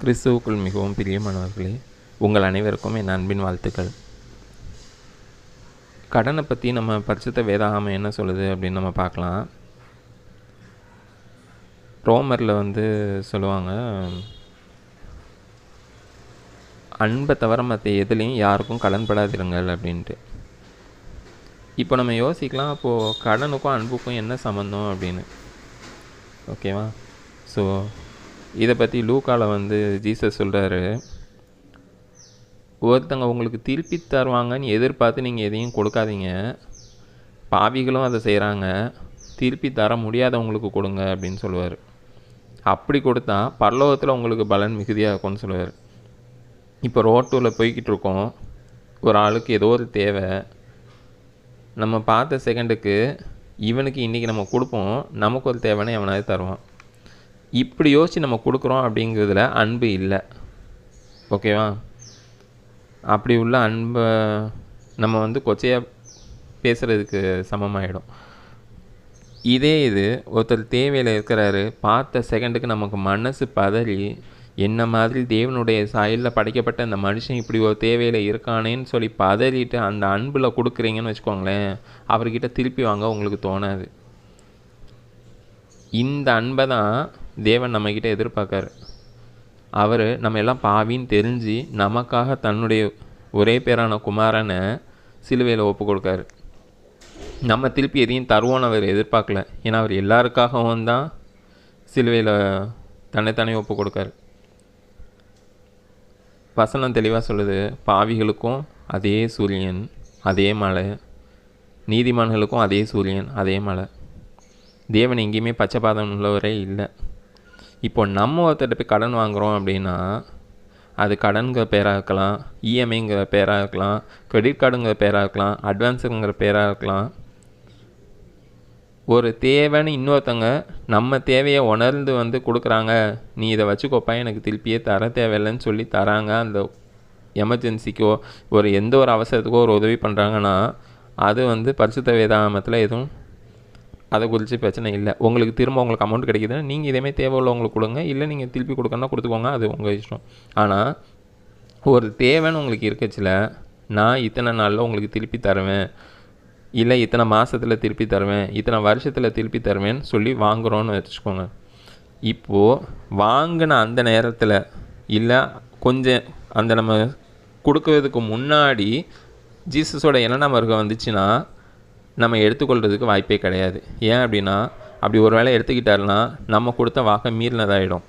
கிறிஸ்துவுக்குள் மிகவும் பிரியமானவர்களே, உங்கள் அனைவருக்கும் என் அன்பின் வாழ்த்துக்கள். கடனை பற்றி நம்ம பரிசுத்த வேதாகமம் என்ன சொல்லுது அப்படின்னு நம்ம பார்க்கலாம். ரோமரில் சொல்லுவாங்க, அன்பை தவிர மற்ற எதுலேயும் யாருக்கும் கடன் படாதிருங்கள் அப்படின்ட்டு. இப்போ நம்ம யோசிக்கலாம், அப்போது கடனுக்கும் அன்புக்கும் என்ன சம்மந்தம் அப்படின்னு. ஓகேவா? ஸோ இதை பற்றி லூக்காவில் ஜீசஸ் சொல்கிறாரு, ஒருத்தங்க உங்களுக்கு திருப்பி தருவாங்கன்னு எதிர்பார்த்து நீங்கள் எதையும் கொடுக்காதீங்க. பாவிகளும் அதை செய்கிறாங்க. திருப்பி தர முடியாதவங்களுக்கு கொடுங்க அப்படின்னு சொல்லுவார். அப்படி கொடுத்தா பரலோகத்தில் உங்களுக்கு பலன் மிகுதியாக இருக்கும்னு சொல்லுவார். இப்போ ரோட்டூரில் போய்கிட்டு இருக்கோம், ஒரு ஆளுக்கு ஏதோ ஒரு தேவை. நம்ம பார்த்த செகண்டுக்கு இவனுக்கு இன்றைக்கி நம்ம கொடுப்போம், நமக்கு ஒரு தேவைன்னு எவனாவது தருவான். இப்படி யோசித்து நம்ம கொடுக்குறோம் அப்படிங்கிறதுல அன்பு இல்லை. ஓகேவா? அப்படி உள்ள அன்பை நம்ம கொச்சையாக பேசுகிறதுக்கு சமமாகிடும். இது ஒருத்தர் தேவையில் இருக்கிறாரு, பார்த்த செகண்டுக்கு நமக்கு மனசு பதறி, என்ன மாதிரி தேவனுடைய சாயலில் படைக்கப்பட்ட அந்த மனுஷன் இப்படி ஒரு தேவையில் இருக்கானேன்னு சொல்லி பதறிட்டு அந்த அன்பில் கொடுக்குறீங்கன்னு வச்சுக்கோங்களேன், அவர்கிட்ட திருப்பி வாங்க உங்களுக்கு தோணாது. இந்த அன்பை தான் தேவன் நம்மக்கிட்ட எதிர்பார்க்காரு. அவர் நம்ம எல்லாம் பாவின்னு தெரிஞ்சு நமக்காக தன்னுடைய ஒரே பேரான குமாரனை சிலுவையில் ஒப்பு கொடுக்காரு. நம்ம திருப்பி எதையும் தருவோன்னு அவர் எதிர்பார்க்கல. ஏன்னா அவர் எல்லாருக்காகவும் தான் சிலுவையில் தன்னைத்தானே ஒப்பு கொடுக்காரு. வசனம் தெளிவாக சொல்லுது, பாவிகளுக்கும் அதே சூரியன் அதே மழை, நீதிமான்களுக்கும் அதே சூரியன் அதே மழை. தேவன் எங்கேயுமே பச்சைப்பாதம் உள்ளவரே இல்லை. இப்போ நம்ம ஒருத்தர்கிட்ட போய் கடன் வாங்குகிறோம் அப்படின்னா, அது கடன்கிற பேராக இருக்கலாம், இஎம்ஐங்கிற பேராக இருக்கலாம், கிரெடிட் கார்டுங்கிற பேராக இருக்கலாம், அட்வான்ஸுங்கிற பேராக இருக்கலாம். ஒரு தேவைன்னு இன்னொருத்தங்க நம்ம தேவையை உணர்ந்து கொடுக்குறாங்க, நீ இதை வச்சுக்கோப்பா, எனக்கு திருப்பியே தர தேவையில்லைன்னு சொல்லி தராங்க. அந்த எமர்ஜென்சிக்கோ ஒரு எந்த ஒரு அவசரத்துக்கோ ஒரு உதவி பண்ணுறாங்கன்னா, அது பரிசுத்த வேதாகமத்தில் எதுவும் அதை குறித்து பிரச்சனை இல்லை. உங்களுக்கு திரும்ப உங்களுக்கு அமௌண்ட் கிடைக்குதுன்னா நீங்கள் இதேமாதிரி தேவை உள்ளவங்களுக்கு கொடுங்க, இல்லை நீங்கள் திருப்பி கொடுக்கணுன்னா கொடுத்துக்கோங்க, அது உங்கள் இஷ்டம். ஆனால் ஒரு தேவைன்னு உங்களுக்கு இருக்கச்சில், நான் இத்தனை நாளில் உங்களுக்கு திருப்பி தருவேன், இல்லை இத்தனை மாதத்தில் திருப்பி தருவேன், இத்தனை வருஷத்தில் திருப்பி தருவேன்னு சொல்லி வாங்குகிறோன்னு வச்சுக்கோங்க. இப்போது வாங்கின அந்த நேரத்தில் இல்லை கொஞ்சம் அந்த நம்ம கொடுக்கறதுக்கு முன்னாடி ஜீசஸோட என்னென்ன வருகை வந்துச்சுன்னா நம்ம எடுத்துக்கொள்கிறதுக்கு வாய்ப்பே கிடையாது. ஏன் அப்படின்னா, அப்படி ஒரு வேளை எடுத்துக்கிட்டாருன்னா நம்ம கொடுத்த வாக்கை மீறினதாகிடும்.